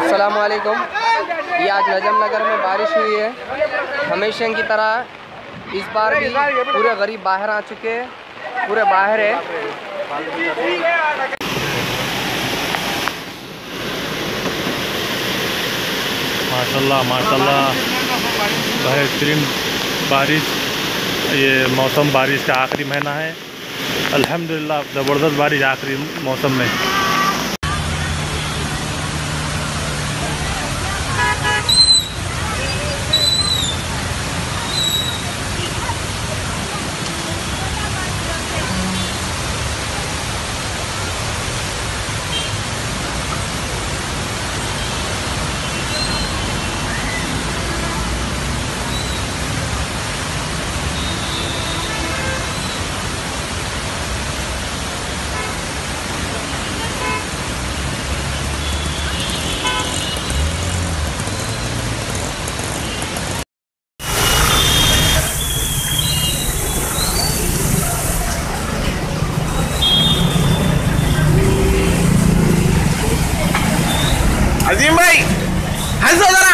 अस्सलामुअलैकुम। ये आज नजम नगर में बारिश हुई है। हमेशा की तरह इस बार भी पूरे गरीब बाहर आ चुके हैं, पूरे बाहर है। माशाल्लाह माशाल्लाह, बेहतरीन बारिश। ये मौसम बारिश का आखिरी महीना है। अल्हम्दुलिल्लाह ज़बरदस्त बारिश आखिरी मौसम में। अजीम भाई हंसो जरा।